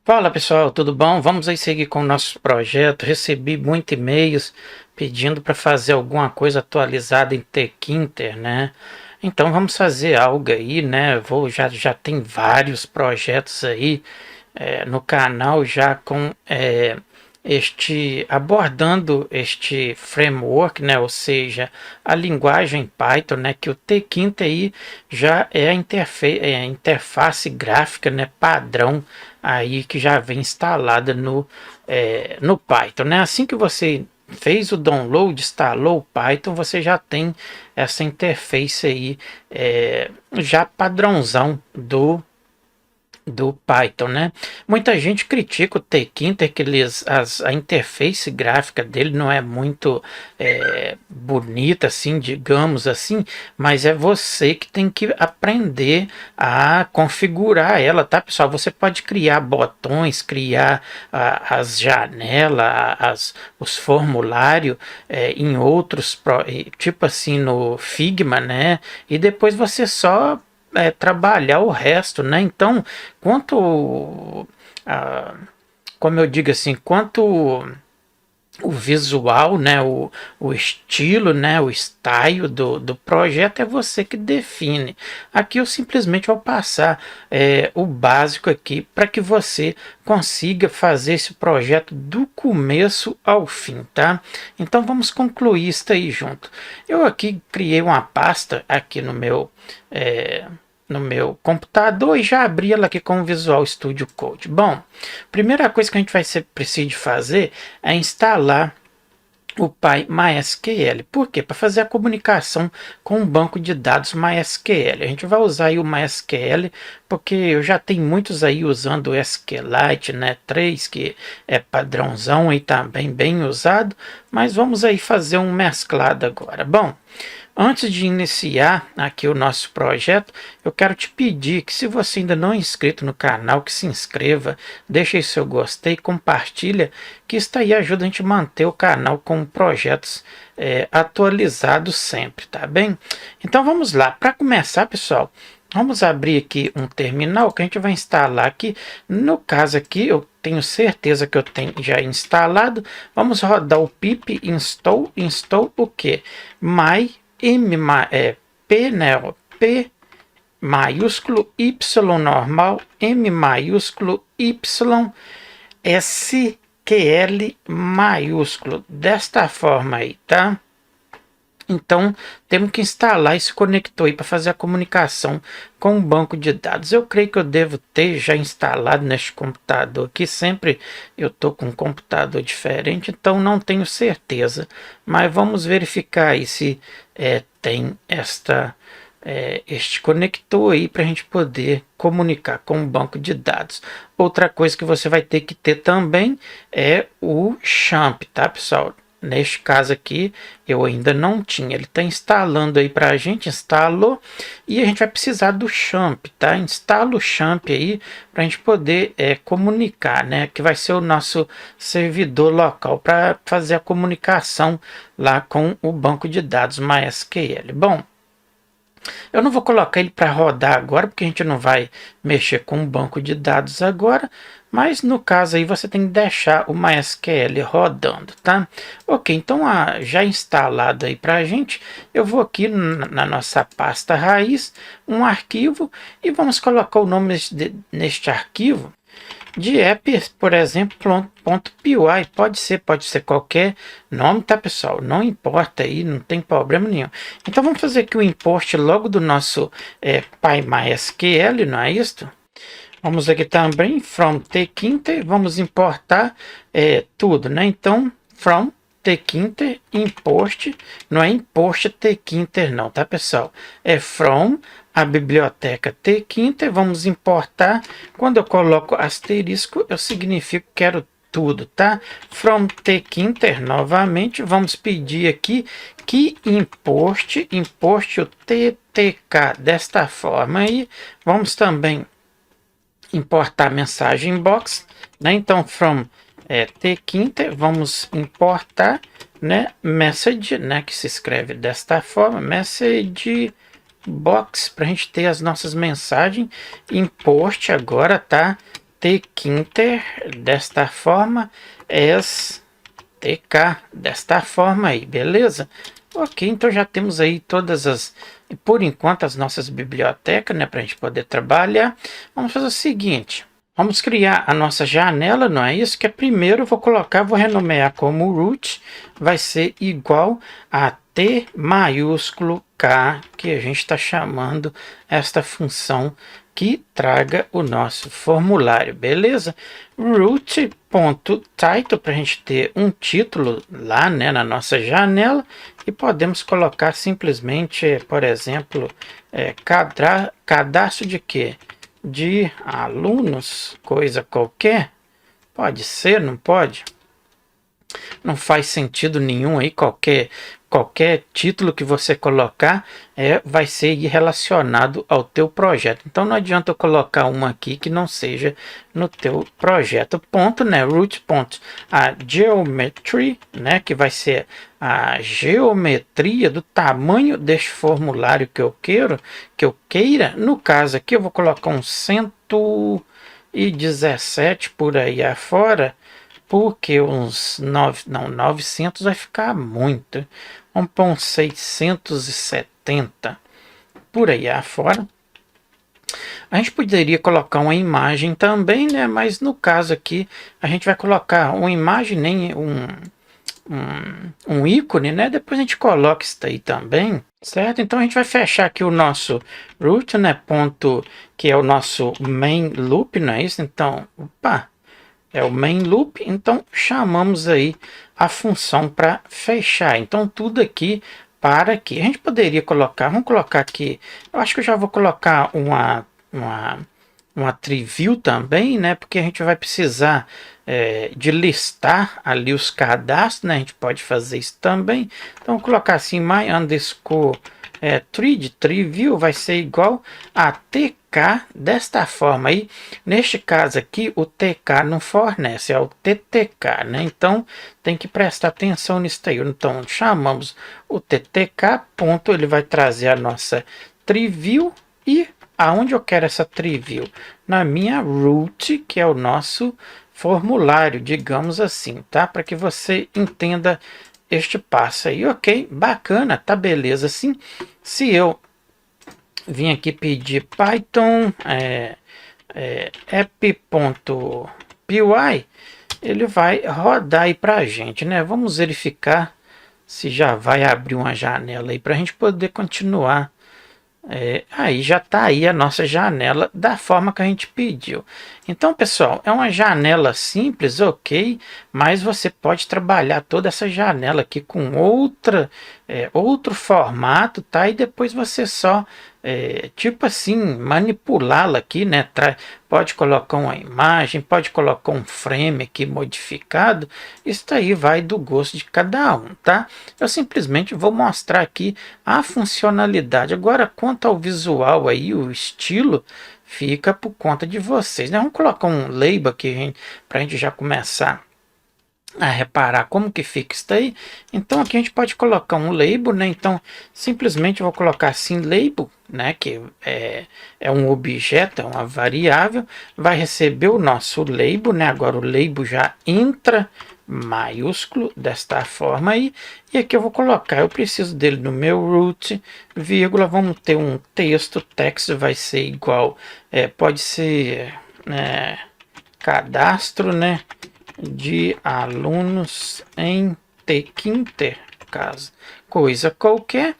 Fala pessoal, tudo bom? Vamos aí seguir com o nosso projeto. Recebi muitos e-mails pedindo para fazer alguma coisa atualizada em Tkinter, né? Então vamos fazer algo aí, né? Já tem vários projetos aí no canal já com abordando este framework, né? Ou seja, a linguagem Python, né? Que o Tkinter aí já é a interface gráfica, né? Padrão aí que já vem instalada no Python, né? Assim que você fez o download, instalou o Python, você já tem essa interface aí já padrãozão do Python, né? Muita gente critica o Tkinter, que a interface gráfica dele não é muito bonita, assim, digamos assim, mas é você que tem que aprender a configurar ela, tá, pessoal? Você pode criar botões, criar as janelas, os formulários em outros, tipo assim, no Figma, né? E depois você só trabalhar o resto, né? Então, quanto, a, como eu digo assim, quanto o visual, né, o estilo, né, o style do projeto é você que define. Aqui eu simplesmente vou passar o básico aqui para que você consiga fazer esse projeto do começo ao fim, tá? Então vamos concluir isso aí junto. Eu aqui criei uma pasta aqui no meu computador e já abri ela aqui com o Visual Studio Code. Bom, primeira coisa que a gente vai precisar de fazer é instalar o PyMySQL. Por quê? Para fazer a comunicação com o banco de dados MySQL. A gente vai usar aí o MySQL porque eu já tenho muitos aí usando o SQLite, né, 3, que é padrãozão e também bem usado, mas vamos aí fazer um mesclado agora. Bom, antes de iniciar aqui o nosso projeto, eu quero te pedir que, se você ainda não é inscrito no canal, que se inscreva, deixe aí seu gostei, compartilha, que isso aí ajuda a gente a manter o canal com projetos atualizados sempre, tá bem? Então vamos lá. Para começar, pessoal, vamos abrir aqui um terminal que a gente vai instalar aqui. No caso aqui, eu tenho certeza que eu tenho já instalado. Vamos rodar o pip install o que? P, né, P maiúsculo, Y normal, M maiúsculo, Y, SQL maiúsculo, desta forma aí, tá? Então, temos que instalar esse conector aí para fazer a comunicação com o banco de dados. Eu creio que eu devo ter já instalado neste computador aqui. Sempre eu estou com um computador diferente, então não tenho certeza. Mas vamos verificar aí se tem este conector aí para a gente poder comunicar com o banco de dados. Outra coisa que você vai ter que ter também é o XAMPP, tá, pessoal? Neste caso aqui, eu ainda não tinha. Ele está instalando aí para a gente, instalou. E a gente vai precisar do XAMPP, tá? Instala o XAMPP aí para a gente poder comunicar, né? Que vai ser o nosso servidor local para fazer a comunicação lá com o banco de dados MySQL. Bom, eu não vou colocar ele para rodar agora, porque a gente não vai mexer com o banco de dados agora, mas no caso aí você tem que deixar o MySQL rodando, tá? Ok, então já instalado aí para a gente, eu vou aqui na nossa pasta raiz, um arquivo, e vamos colocar o nome neste arquivo de app, por exemplo, .py, pode ser qualquer nome, tá, pessoal? Não importa aí, não tem problema nenhum. Então vamos fazer aqui o import logo do nosso PyMySQL, não é isso? Vamos aqui também, from Tkinter, vamos importar tudo, né? Então, from Tkinter, import, não é import Tkinter não, tá, pessoal? É from a biblioteca Tkinter, vamos importar. Quando eu coloco asterisco, eu significo que quero tudo, tá? From Tkinter, novamente, vamos pedir aqui que importe o ttk desta forma aí. Vamos também importar mensagem box, né? Então, from Tkinter, vamos importar, né, message, né, que se escreve desta forma, message box, para a gente ter as nossas mensagens. Import agora, tá? tquinter desta forma, tk desta forma aí, beleza? Ok, então já temos aí todas por enquanto, as nossas bibliotecas, né, para a gente poder trabalhar. Vamos fazer o seguinte, vamos criar a nossa janela, não é isso? Que é primeiro eu vou renomear como root, vai ser igual a T maiúsculo K, que a gente está chamando esta função que traga o nosso formulário, beleza? Root.title para a gente ter um título lá, né, na nossa janela, e podemos colocar simplesmente, por exemplo, cadastro de quê? De alunos, coisa qualquer. Pode ser, não pode? Não faz sentido nenhum aí, qualquer título que você colocar vai ser relacionado ao teu projeto. Então não adianta eu colocar uma aqui que não seja no teu projeto. Ponto, né? Root ponto. A geometry, né? Que vai ser a geometria do tamanho deste formulário que eu queira. No caso aqui eu vou colocar um 117 por aí afora. Porque uns 900 vai ficar muito. Vamos pôr uns 670 por aí afora. A gente poderia colocar uma imagem também, né? Mas no caso aqui, a gente vai colocar uma imagem, nem um ícone, né? Depois a gente coloca isso daí também, certo? Então a gente vai fechar aqui o nosso root, né? Ponto, que é o nosso main loop, não é isso? Então, opa! É o main loop, então chamamos aí a função para fechar. Então tudo aqui para aqui. A gente poderia colocar, vamos colocar aqui, eu acho que eu já vou colocar uma triview também, né? Porque a gente vai precisar de listar ali os cadastros, né? A gente pode fazer isso também. Então vou colocar assim, my underscore triview vai ser igual a TK desta forma aí. Neste caso aqui, o TK não fornece, é o TTK, né? Então tem que prestar atenção nisso aí. Então chamamos o TTK, ponto, ele vai trazer a nossa triview. E aonde eu quero essa triview? Na minha root, que é o nosso formulário, digamos assim, tá? Para que você entenda este passo aí. Ok, bacana, tá beleza assim. Se eu vim aqui pedir Python app.py, ele vai rodar aí para a gente, né? Vamos verificar se já vai abrir uma janela aí para a gente poder continuar. Aí já está aí a nossa janela da forma que a gente pediu. Então, pessoal, é uma janela simples, ok, mas você pode trabalhar toda essa janela aqui com outro formato, tá? E depois você só, tipo assim, manipulá-la aqui, né? Pode colocar uma imagem, pode colocar um frame aqui modificado. Isso aí vai do gosto de cada um, tá? Eu simplesmente vou mostrar aqui a funcionalidade. Agora, quanto ao visual aí, o estilo, fica por conta de vocês, né? Vamos colocar um label aqui para a gente já começar a reparar como que fica isso daí. Então aqui a gente pode colocar um label, né? Então simplesmente eu vou colocar assim label, né? Que é um objeto, é uma variável, vai receber o nosso label, né? Agora o label já entra maiúsculo desta forma aí, e aqui eu vou colocar, eu preciso dele no meu root, vírgula, vamos ter um texto, text vai ser igual, pode ser cadastro, né, de alunos em tquinter, caso coisa qualquer.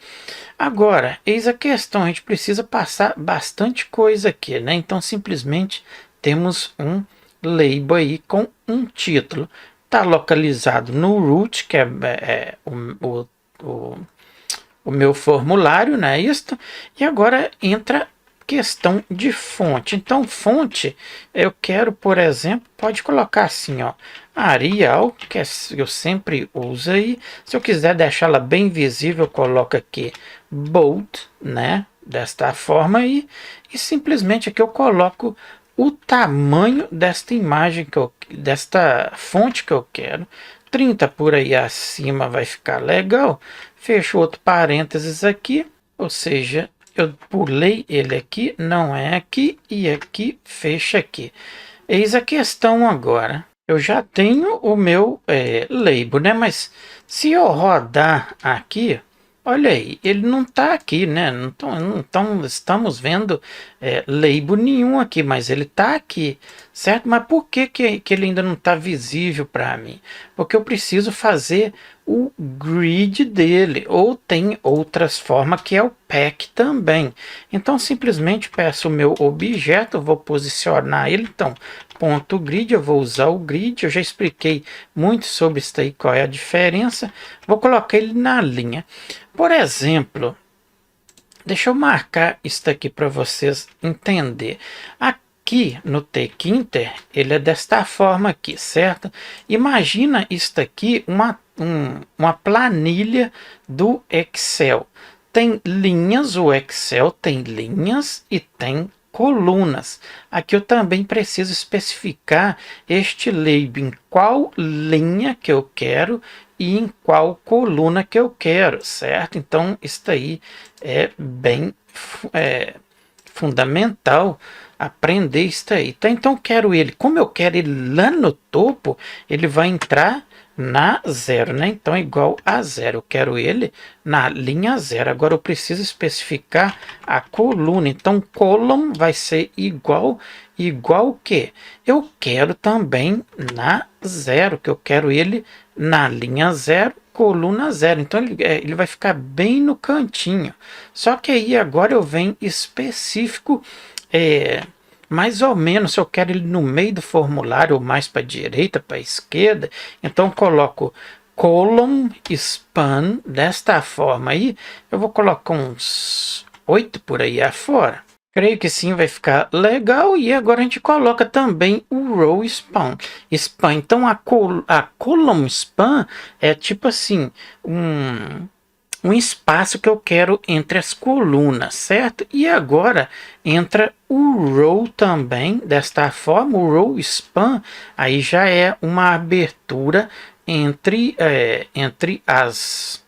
Agora, eis a questão, a gente precisa passar bastante coisa aqui, né? Então simplesmente temos um label aí com um título. Está localizado no root, que é o meu formulário, né? Isto. E agora entra questão de fonte. Então, fonte, eu quero, por exemplo, pode colocar assim, ó, Arial, que eu sempre uso aí. Se eu quiser deixá-la bem visível, eu coloco aqui bold, né? Desta forma aí. E simplesmente aqui eu coloco o tamanho desta imagem, desta fonte que eu quero. 30 por aí acima vai ficar legal. Fecho outro parênteses aqui, ou seja, eu pulei ele aqui, não é aqui, e aqui fecha aqui. Eis a questão agora. Eu já tenho o meu label, né? Mas se eu rodar aqui, olha aí, ele não está aqui, né? Não estamos vendo label nenhum aqui, mas ele está aqui, certo? Mas por que ele ainda não está visível para mim? Porque eu preciso fazer o grid dele, ou tem outras formas que é o pack também. Então simplesmente peço o meu objeto, vou posicionar ele, então ponto grid, eu vou usar o grid, eu já expliquei muito sobre isso aí, qual é a diferença, vou colocar ele na linha. Por exemplo, deixa eu marcar isso aqui para vocês entender. Aqui no Tkinter, ele é desta forma aqui, certo? Imagina isso aqui, uma planilha do Excel. Tem linhas, o Excel tem linhas e tem colunas. Aqui eu também preciso especificar este label, em qual linha que eu quero e em qual coluna que eu quero, certo? Então, isso aí é bem fundamental aprender isso aí. Tá? Então, eu quero ele, como eu quero ele lá no topo, ele vai entrar na 0, né? Então, é igual a 0. Eu quero ele na linha 0. Agora, eu preciso especificar a coluna. Então, column vai ser igual o quê? Eu quero também na 0, que eu quero ele na linha 0, coluna 0. Então, ele vai ficar bem no cantinho. Só que aí, agora eu venho específico, mais ou menos, se eu quero ele no meio do formulário, ou mais para a direita, para a esquerda, então coloco column span desta forma aí. Eu vou colocar uns 8 por aí afora. Creio que sim, vai ficar legal. E agora a gente coloca também o row span. Então a column span é tipo assim, um espaço que eu quero entre as colunas, certo? E agora entra o row também, desta forma, o row span, aí já é uma abertura entre as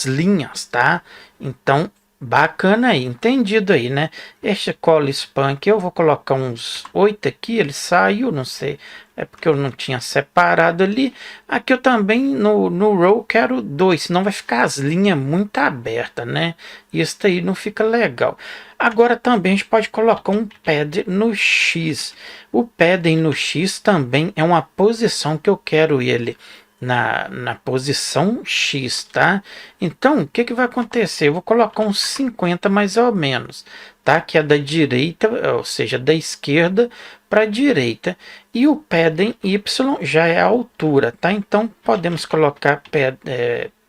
linhas, tá? Então, bacana aí, entendido aí, né? Este call span aqui, eu vou colocar uns 8 aqui, ele saiu, não sei, é porque eu não tinha separado ali. Aqui eu também, no row, quero 2, senão vai ficar as linhas muito abertas, né? Isso aí não fica legal. Agora também a gente pode colocar um pad no X. O padding no X também é uma posição que eu quero ele na posição X, tá? Então, o que vai acontecer? Eu vou colocar uns 50 mais ou menos, tá? Que é da direita, ou seja, da esquerda para a direita. E o padding Y já é a altura, tá? Então, podemos colocar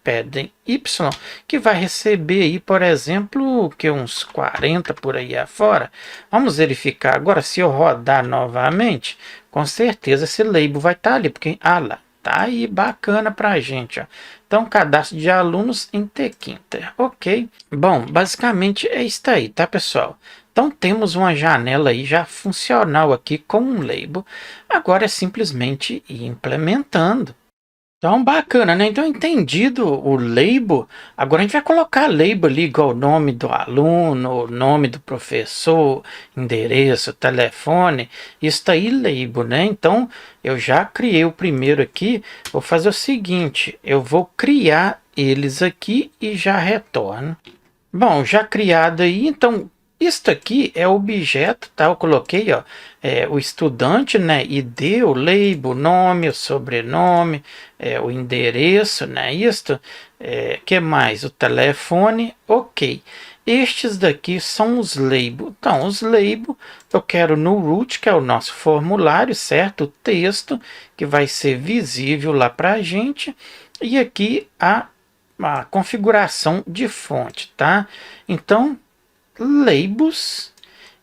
padding Y, que vai receber aí, por exemplo, que uns 40 por aí afora. Vamos verificar agora, se eu rodar novamente, com certeza esse label vai estar ali, porque, lá, tá aí bacana pra gente, ó. Então, cadastro de alunos em Tkinter, ok? Bom, basicamente é isso aí, tá, pessoal? Então, temos uma janela aí já funcional aqui com um label. Agora é simplesmente ir implementando. Então, bacana, né? Então, entendido o label, agora a gente vai colocar label ali, igual o nome do aluno, o nome do professor, endereço, telefone, isso tá aí label, né? Então, eu já criei o primeiro aqui, vou fazer o seguinte, eu vou criar eles aqui e já retorno. Bom, já criado aí, então, isto aqui é objeto, tá? Eu coloquei, ó, o estudante, né? ID, o label, o nome, o sobrenome, o endereço, né? Isto, que mais? O telefone, ok. Estes daqui são os labels. Então, os labels eu quero no root, que é o nosso formulário, certo? O texto, que vai ser visível lá para a gente. E aqui a configuração de fonte, tá? Então, labels,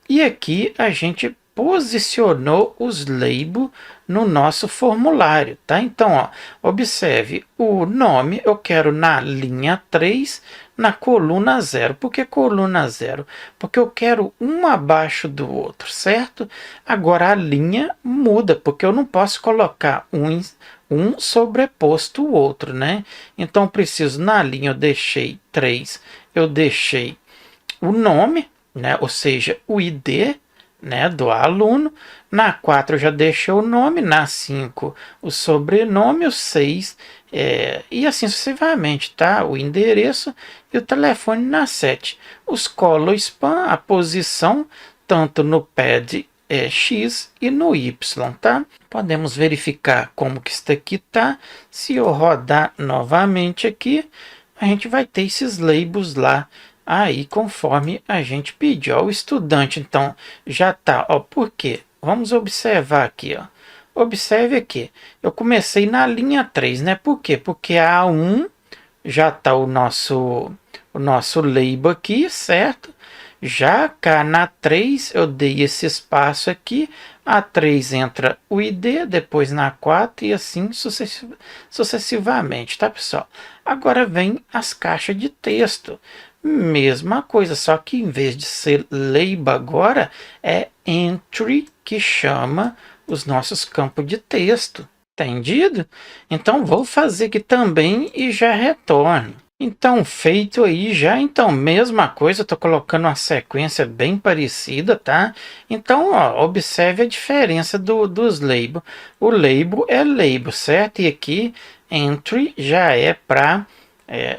e aqui a gente posicionou os labels no nosso formulário, tá? Então, ó, observe, o nome eu quero na linha 3, na coluna 0. Por que coluna 0? Porque eu quero um abaixo do outro, certo? Agora a linha muda, porque eu não posso colocar um sobreposto o outro, né? Então, preciso, na linha eu deixei 3, eu deixei o nome, né? Ou seja, o ID, né, do aluno. Na 4 eu já deixei o nome, na 5 o sobrenome, o 6 e assim sucessivamente, tá? O endereço e o telefone na 7. Os colo spam, a posição, tanto no pad X e no Y, tá? Podemos verificar como que isso aqui tá. Se eu rodar novamente aqui, a gente vai ter esses labels lá aí conforme a gente pediu. Ó, o estudante então já tá, ó, por quê? Vamos observar aqui, ó. Observe aqui, eu comecei na linha 3, né? Por quê? Porque a 1 já tá o nosso label aqui, certo? Já cá na 3 eu dei esse espaço aqui, a 3 entra o ID, depois na 4 e assim sucessivamente, tá pessoal? Agora vem as caixas de texto. Mesma coisa, só que em vez de ser label agora, é entry que chama os nossos campos de texto. Entendido? Então vou fazer aqui também e já retorno. Então, feito aí já, então, mesma coisa, estou colocando uma sequência bem parecida, tá? Então, ó, observe a diferença dos labels. O label é label, certo? E aqui, entry já é para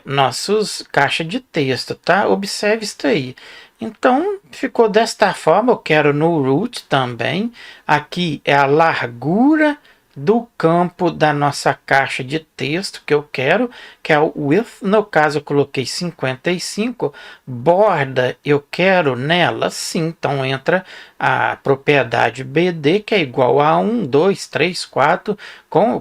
nossos caixa de texto, tá? Observe isso aí. Então, ficou desta forma, eu quero no root também. Aqui é a largura do campo da nossa caixa de texto que eu quero, que é o width, no caso eu coloquei 55, borda eu quero nela, sim, então entra a propriedade BD, que é igual a 1, 2, 3, 4,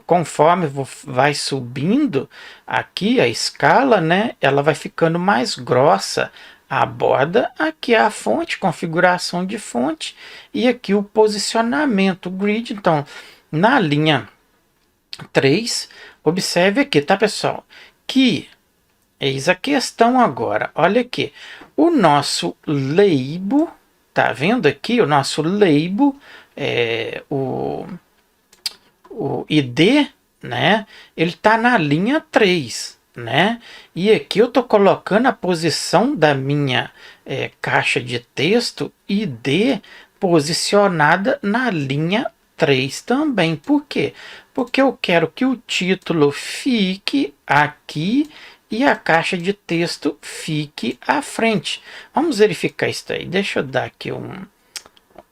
conforme vai subindo aqui a escala, né, ela vai ficando mais grossa, a borda, aqui é a fonte, configuração de fonte, e aqui o posicionamento, o grid, então, na linha 3, observe aqui, tá pessoal, que eis a questão agora, olha aqui, o nosso label, tá vendo aqui, o nosso label, o ID, né, ele tá na linha 3, né, e aqui eu tô colocando a posição da minha caixa de texto ID posicionada na linha 3 também. Por quê? Porque eu quero que o título fique aqui e a caixa de texto fique à frente. Vamos verificar isso aí. Deixa eu dar aqui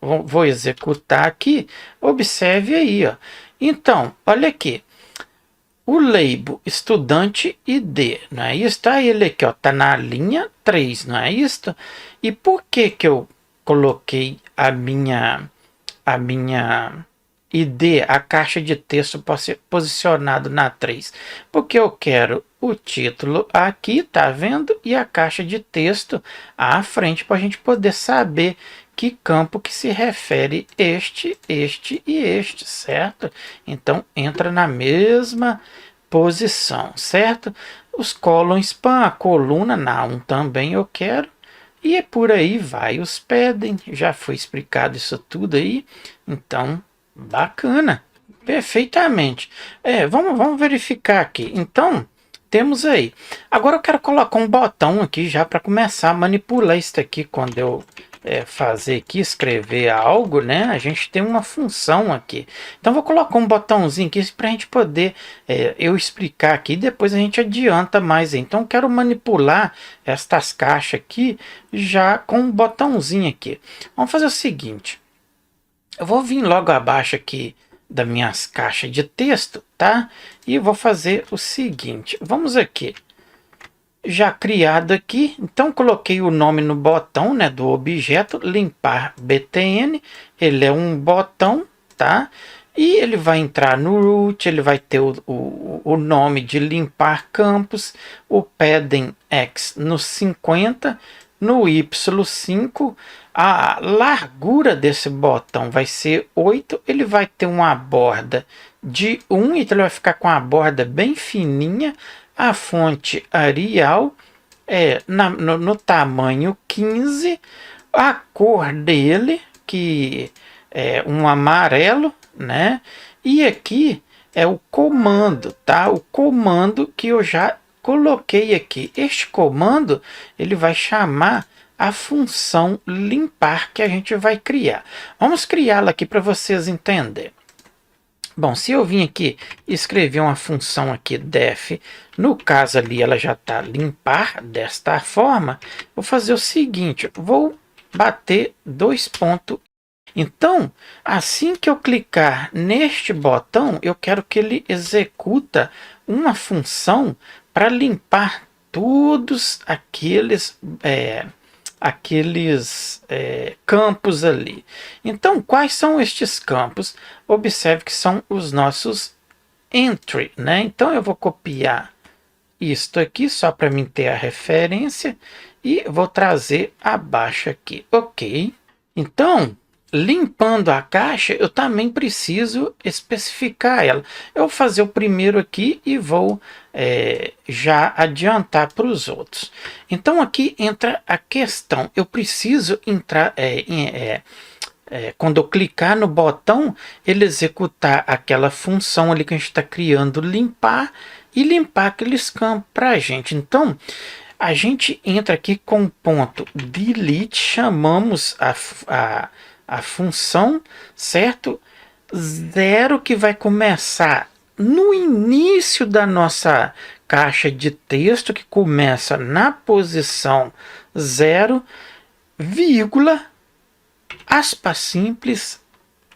vou executar aqui. Observe aí, ó. Então, olha aqui. O label estudante ID, não é isso? Tá ele aqui, ó, tá na linha 3, não é isso? E por que que eu coloquei a minha ID, a caixa de texto posicionado na 3, porque eu quero o título aqui, tá vendo? E a caixa de texto à frente, para a gente poder saber que campo que se refere este e este, certo? Então, entra na mesma posição, certo? Os columns spam, a coluna na 1 também eu quero, e por aí vai os pedem, já foi explicado isso tudo aí, então bacana, perfeitamente. Vamos verificar aqui. Então, temos aí. Agora eu quero colocar um botão aqui já para começar a manipular isso aqui. Quando eu fazer aqui, escrever algo, né? A gente tem uma função aqui. Então, vou colocar um botãozinho aqui para a gente poder eu explicar aqui. Depois a gente adianta mais. Então, eu quero manipular estas caixas aqui já com um botãozinho aqui. Vamos fazer o seguinte. Eu vou vir logo abaixo aqui das minhas caixas de texto, tá? E vou fazer o seguinte. Vamos aqui. Já criado aqui. Então, coloquei o nome no botão, né, do objeto. Limpar BTN. Ele é um botão, tá? E ele vai entrar no root. Ele vai ter o nome de limpar campos. O padding X no 50. No Y5, a largura desse botão vai ser 8, ele vai ter uma borda de 1, então ele vai ficar com a borda bem fininha, a fonte Arial no tamanho 15, a cor dele, que é um amarelo, né? E aqui é o comando, tá? O comando que eu já coloquei aqui. Este comando ele vai chamar a função limpar que a gente vai criar. Vamos criá-la aqui para vocês entenderem. Bom, se eu vim aqui escrever uma função aqui def, no caso ali ela já está limpar desta forma, vou fazer o seguinte, vou bater 2 pontos. Então, assim que eu clicar neste botão, eu quero que ele executa uma função para limpar todos aqueles campos ali. Então, quais são estes campos? Observe que são os nossos entry, né? Então, eu vou copiar isto aqui só para mim ter a referência e vou trazer abaixo aqui, ok? Então, limpando a caixa, eu também preciso especificar ela. Eu vou fazer o primeiro aqui e vou já adiantar para os outros. Então, aqui entra a questão. Eu preciso entrar... quando eu clicar no botão, ele executar aquela função ali que a gente está criando, limpar, e limpar aqueles campos para a gente. Então, a gente entra aqui com o ponto delete, chamamos a função, certo? 0 que vai começar no início da nossa caixa de texto, que começa na posição 0, vírgula, aspas simples,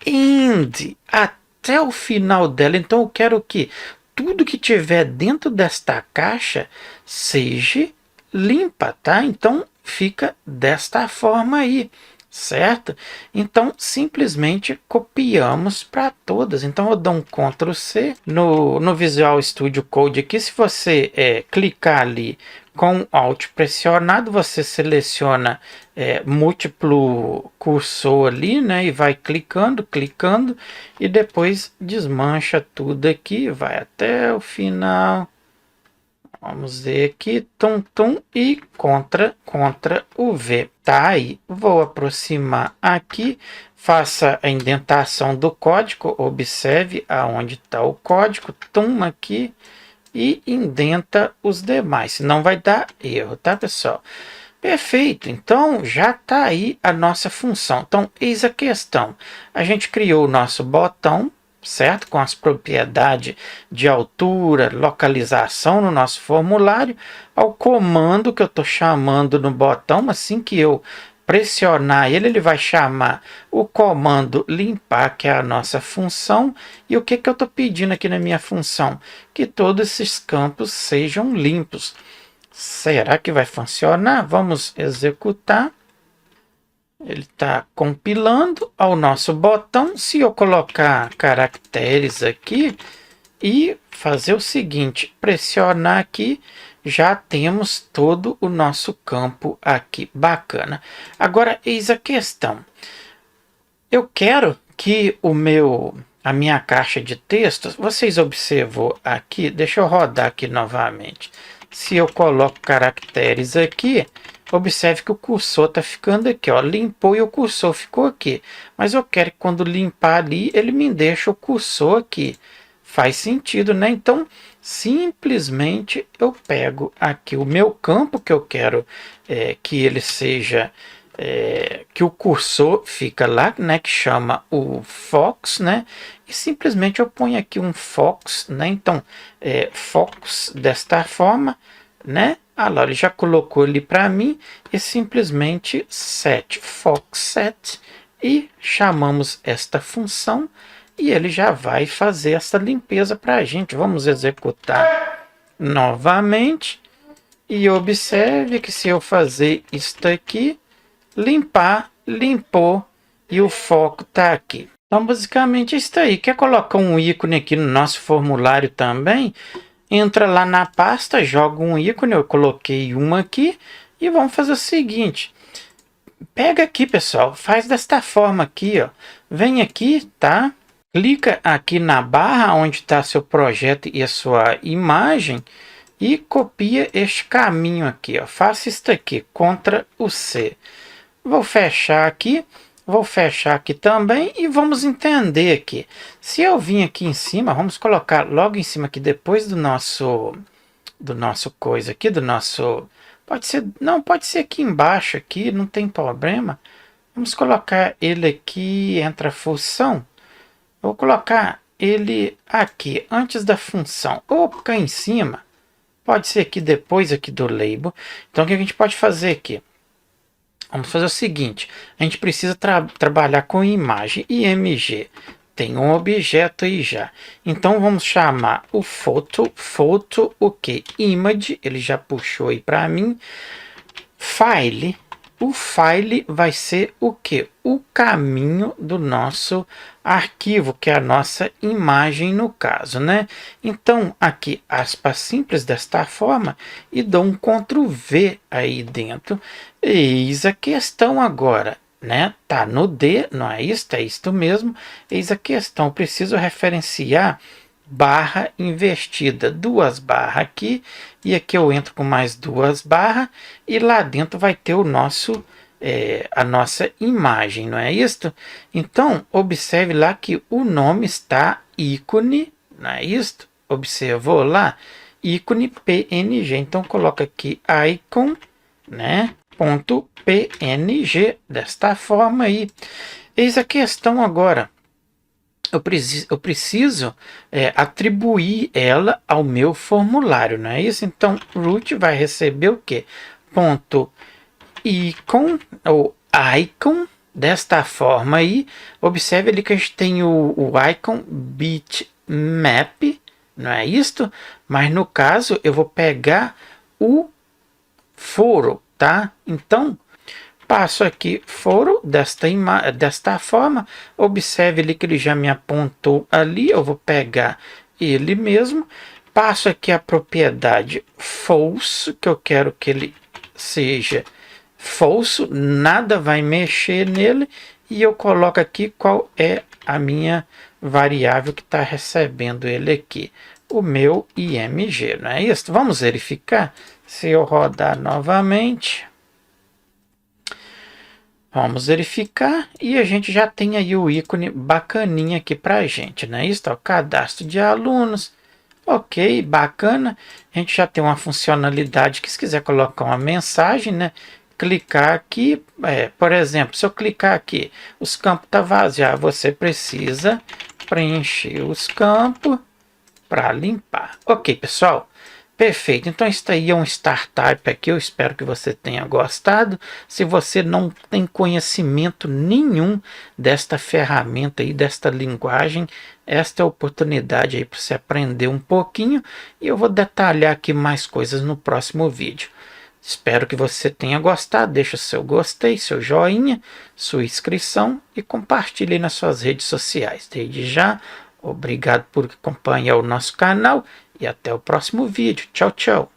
end, até o final dela. Então eu quero que tudo que tiver dentro desta caixa seja limpa, tá? Então fica desta forma aí, certo? Então simplesmente copiamos para todas. Então eu dou um Ctrl C no Visual Studio Code aqui. Se você clicar ali com Alt pressionado, você seleciona múltiplo cursor ali, né? E vai clicando, e depois desmancha tudo aqui, vai até o final. Vamos ver aqui, tum, e contra o V. Tá aí, vou aproximar aqui, faça a indentação do código, observe aonde está o código, tum aqui, e indenta os demais, senão vai dar erro, tá, pessoal? Perfeito, então já está aí a nossa função. Então, eis a questão. A gente criou o nosso botão, certo? Com as propriedades de altura, localização no nosso formulário, ao comando que eu estou chamando no botão, assim que eu pressionar ele, ele vai chamar o comando limpar, que é a nossa função. E o que eu estou pedindo aqui na minha função? Que todos esses campos sejam limpos. Será que vai funcionar? Vamos executar. Ele está compilando ao nosso botão. Se eu colocar caracteres aqui e fazer o seguinte, pressionar aqui, já temos todo o nosso campo aqui. Bacana. Agora, eis a questão. Eu quero que a minha caixa de textos, vocês observam aqui, deixa eu rodar aqui novamente. Se eu coloco caracteres aqui, observe que o cursor está ficando aqui, ó, limpou e o cursor ficou aqui. Mas eu quero que quando limpar ali, ele me deixe o cursor aqui. Faz sentido, né? Então, simplesmente eu pego aqui o meu campo que eu quero que ele seja, que o cursor fica lá, né? Que chama o Fox, né? E simplesmente eu ponho aqui um Fox, né? Então, Fox desta forma, né? Ah lá, ele já colocou ali para mim e simplesmente set, Fox set, e chamamos esta função e ele já vai fazer essa limpeza para a gente. Vamos executar novamente e observe que se eu fazer isto aqui, limpar, limpou e o foco está aqui. Então, basicamente, é isso aí. Quer colocar um ícone aqui no nosso formulário também? Entra lá na pasta, joga um ícone, eu coloquei um aqui, e vamos fazer o seguinte. Pega aqui, pessoal, faz desta forma aqui, ó. Vem aqui, tá? Clica aqui na barra onde está seu projeto e a sua imagem e copia este caminho aqui, ó. Faça isso aqui, Ctrl o C. Vou fechar aqui. Vou fechar aqui também e vamos entender aqui. Se eu vim aqui em cima, vamos colocar logo em cima aqui, depois do nosso coisa aqui, do nosso Pode ser, não, pode ser aqui embaixo, aqui, não tem problema. Vamos colocar ele aqui, entra a função. Vou colocar ele aqui, antes da função, ou cá em cima. Pode ser aqui depois aqui do label. Então, o que a gente pode fazer aqui? Vamos fazer o seguinte, a gente precisa trabalhar com imagem IMG. Tem um objeto aí já. Então, vamos chamar o foto o que? Image, ele já puxou aí para mim. File, o file vai ser o que? O caminho do nosso arquivo, que é a nossa imagem no caso, né? Então, aqui, aspas simples desta forma, e dou um Ctrl V aí dentro. Eis a questão agora, né? Tá no D, não é isso? É isto mesmo. Eis a questão, preciso referenciar barra invertida, duas barras aqui, e aqui eu entro com mais duas barras, e lá dentro vai ter o nosso a nossa imagem, não é isto? Então, observe lá que o nome está ícone, não é isto? Observou lá? Ícone PNG. Então, coloca aqui icon, né? Ponto PNG, desta forma aí. Eis a questão agora. Eu preciso atribuir ela ao meu formulário, não é isso? Então, root vai receber o quê? Ponto icon, ou icon, desta forma aí. Observe ali que a gente tem o icon bitmap, não é isto? Mas no caso, eu vou pegar o foro, tá? Então, passo aqui foro desta forma. Observe ali que ele já me apontou ali. Eu vou pegar ele mesmo. Passo aqui a propriedade false, que eu quero que ele seja falso. Nada vai mexer nele. E eu coloco aqui qual é a minha variável que está recebendo ele aqui. O meu IMG, não é isso? Vamos verificar. Se eu rodar novamente... Vamos verificar e a gente já tem aí o ícone bacaninha aqui para a gente, né? Isso, ó, cadastro de alunos, ok, bacana. A gente já tem uma funcionalidade que se quiser colocar uma mensagem, né? Clicar aqui, por exemplo, se eu clicar aqui, os campos estão vazios, você precisa preencher os campos para limpar. Ok, pessoal. Perfeito, então isso aí é um startup aqui, eu espero que você tenha gostado. Se você não tem conhecimento nenhum desta ferramenta aí, desta linguagem, esta é a oportunidade aí para você aprender um pouquinho, e eu vou detalhar aqui mais coisas no próximo vídeo. Espero que você tenha gostado, deixa o seu gostei, seu joinha, sua inscrição e compartilhe nas suas redes sociais. Desde já, obrigado por acompanhar o nosso canal. E até o próximo vídeo. Tchau, tchau.